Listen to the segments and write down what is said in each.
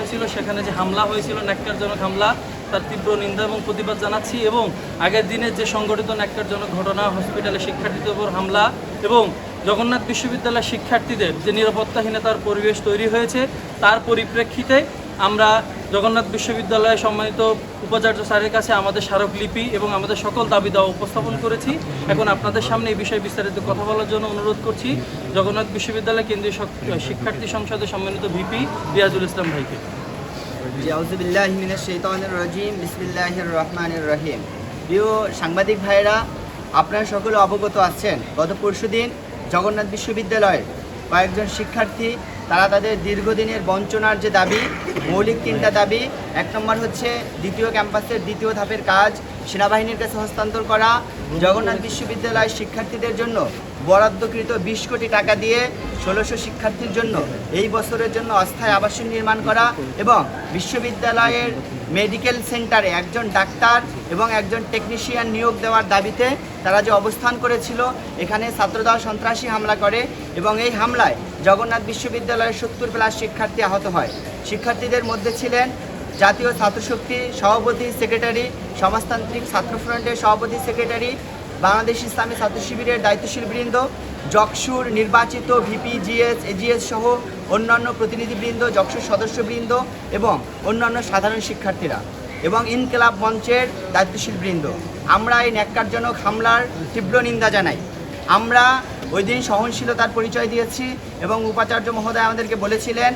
হয়েছিল, সেখানে যে হামলা হয়েছিল, ন্যাক্কারজনক হামলা, তার তীব্র নিন্দা এবং প্রতিবাদ জানাচ্ছি। এবং আগের দিনের যে সংগঠিত ন্যাক্কারজনক ঘটনা, হসপিটালে শিক্ষার্থীদের উপর হামলা এবং জগন্নাথ বিশ্ববিদ্যালয়ের শিক্ষার্থীদের যে নিরাপত্তাহীনতার পরিবেশ তৈরি হয়েছে, তার পরিপ্রেক্ষিতে আমরা জগন্নাথ বিশ্ববিদ্যালয়ে সম্মানিত উপাচার্য স্যারের কাছে আমাদের স্মারকলিপি এবং আমাদের সকল দাবি দাওয়া উপস্থাপন করেছি। এখন আপনাদের সামনে এই বিষয়ে বিস্তারিত কথা বলার জন্য অনুরোধ করছি জগন্নাথ বিশ্ববিদ্যালয় কেন্দ্রীয় শিক্ষার্থী সংসদের সম্মানিত ভিপি রিয়াজুল ইসলাম ভাইকে। আউযুবিল্লাহি মিনাশ শাইতানির রাজিম, বিসমিল্লাহির রহমানির রহিম। প্রিয় সাংবাদিক ভাইরা, আপনারা সকলে অবগত আছেন, গত পরশুদিন জগন্নাথ বিশ্ববিদ্যালয়ের কয়েকজন শিক্ষার্থী তারা তাদের দীর্ঘদিনের বঞ্চনার যে দাবি, মৌলিক তিনটা দাবি, এক নম্বর হচ্ছে দ্বিতীয় ক্যাম্পাসের দ্বিতীয় ধাপের কাজ সেনাবাহিনীর কাছে হস্তান্তর করা, জগন্নাথ বিশ্ববিদ্যালয়ের শিক্ষার্থীদের জন্য বরাদ্দকৃত 20 কোটি টাকা দিয়ে 1600 শিক্ষার্থীর জন্য এই বছরের জন্য অস্থায়ী আবাসন নির্মাণ করা এবং বিশ্ববিদ্যালয়ের মেডিকেল সেন্টারে একজন ডাক্তার এবং একজন টেকনিশিয়ান নিয়োগ দেওয়ার দাবিতে তারা যে অবস্থান করেছিল, এখানে ছাত্রদল সন্ত্রাসী হামলা করে এবং এই হামলায় জগন্নাথ বিশ্ববিদ্যালয়ের 70+ শিক্ষার্থী আহত হয়। শিক্ষার্থীদের মধ্যে ছিলেন জাতীয় ছাত্রশক্তি সভাপতি সেক্রেটারি, সমাজতান্ত্রিক ছাত্র ফ্রন্টের সভাপতি সেক্রেটারি, বাংলাদেশ ইসলামী ছাত্র শিবিরের দায়িত্বশীল বৃন্দ, জকসুর নির্বাচিত ভিপি, জিএস, এজিএস সহ অন্যান্য প্রতিনিধিবৃন্দ, জকসুর সদস্যবৃন্দ এবং অন্যান্য সাধারণ শিক্ষার্থীরা এবং ইনকিলাব মঞ্চের দায়িত্বশীল বৃন্দ। আমরা এই ন্যাক্কারজনক হামলার তীব্র নিন্দা জানাই। আমরা ওই দিন সহনশীলতার পরিচয় দিয়েছি এবং উপাচার্য মহোদয় আমাদেরকে বলেছিলেন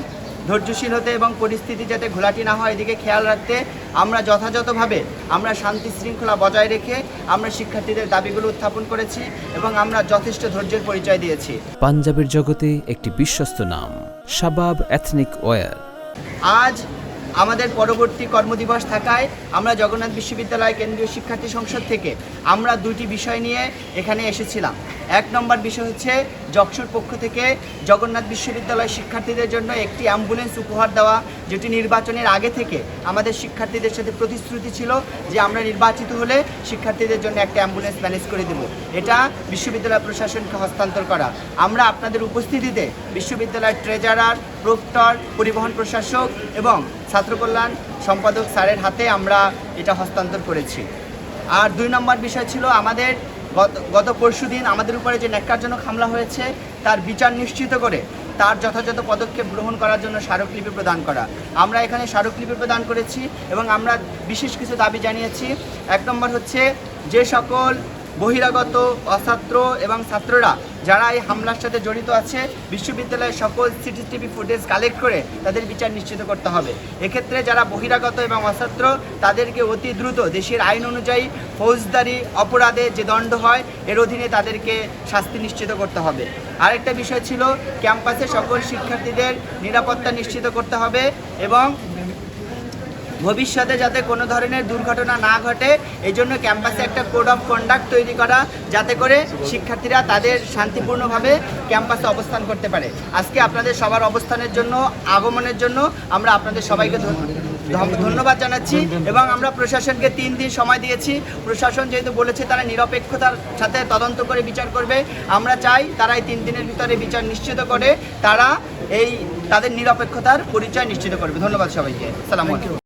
ধৈর্যশীল হতে এবং পরিস্থিতি যাতে ঘোলাটি না হয় এদিকে খেয়াল রাখতে। আমরা যথাযথভাবে আমরা শান্তি শৃঙ্খলা বজায় রেখে আমরা শিক্ষার্থীদের দাবিগুলো উত্থাপন করেছি এবং আমরা যথেষ্ট ধৈর্যের পরিচয় দিয়েছি। পাঞ্জাবের জগতে একটি বিশ্বস্ত নাম, শাবাব এথনিক ওয়্যার। আজ আমাদের পরবর্তী কর্মদিবস থাকায় আমরা জগন্নাথ বিশ্ববিদ্যালয় কেন্দ্রীয় শিক্ষার্থী সংসদ থেকে আমরা দুটি বিষয় নিয়ে এখানে এসেছিলাম। এক নম্বর বিষয় হচ্ছে জকসুর পক্ষ থেকে জগন্নাথ বিশ্ববিদ্যালয় শিক্ষার্থীদের জন্য একটি অ্যাম্বুলেন্স উপহার দেওয়া, যেটি নির্বাচনের আগে থেকে আমাদের শিক্ষার্থীদের সাথে প্রতিশ্রুতি ছিল যে আমরা নির্বাচিত হলে শিক্ষার্থীদের জন্য একটা অ্যাম্বুলেন্স ম্যানেজ করে দেব। এটা বিশ্ববিদ্যালয় প্রশাসনকে হস্তান্তর করা। আমরা আপনাদের উপস্থিতিতে বিশ্ববিদ্যালয়ের ট্রেজারার, প্রক্টর, পরিবহন প্রশাসক এবং ছাত্রকল্যাণ সম্পাদক স্যারের হাতে আমরা এটা হস্তান্তর করেছি। আর দুই নম্বর বিষয় ছিল আমাদের গত পরশুদিন আমাদের উপরে যে ন্যাক্কারজনক হামলা হয়েছে তার বিচার নিশ্চিত করে তার যথাযথ পদক্ষেপ গ্রহণ করার জন্য স্মারকলিপি প্রদান করা। আমরা এখানে স্মারকলিপি প্রদান করেছি এবং আমরা বিশেষ কিছু দাবি জানিয়েছি। এক নম্বর হচ্ছে যে সকল বহিরাগত অছাত্র এবং ছাত্ররা যারা এই হামলার সাথে জড়িত আছে, বিশ্ববিদ্যালয়ের সকল সিসিটিভি ফুটেজ কালেক্ট করে তাদের বিচার নিশ্চিত করতে হবে। এক্ষেত্রে যারা বহিরাগত এবং অছাত্র তাদেরকে অতি দ্রুত দেশের আইন অনুযায়ী ফৌজদারি অপরাধে যে দণ্ড হয় এর অধীনে তাদেরকে শাস্তি নিশ্চিত করতে হবে। আরেকটা বিষয় ছিল ক্যাম্পাসে সকল শিক্ষার্থীদের নিরাপত্তা নিশ্চিত করতে হবে এবং ভবিষ্যতে যাতে কোনো ধরনের দুর্ঘটনা না ঘটে এই জন্য ক্যাম্পাসে একটা কোড অফ কন্ডাক্ট তৈরি করা, যাতে করে শিক্ষার্থীরা তাদের শান্তিপূর্ণভাবে ক্যাম্পাসে অবস্থান করতে পারে। আজকে আপনাদের সবার অবস্থানের জন্য, আগমনের জন্য আমরা আপনাদের সবাইকে ধন্যবাদ জানাচ্ছি এবং আমরা প্রশাসনকে 3 দিন সময় দিয়েছি। প্রশাসন যেহেতু বলেছে তারা নিরপেক্ষতার সাথে তদন্ত করে বিচার করবে, আমরা চাই তারা এই 3 দিনের ভিতরে বিচার নিশ্চিত করে তারা তাদের নিরপেক্ষতার পরিচয় নিশ্চিত করবে। ধন্যবাদ সবাইকে। আসসালামু আলাইকুম।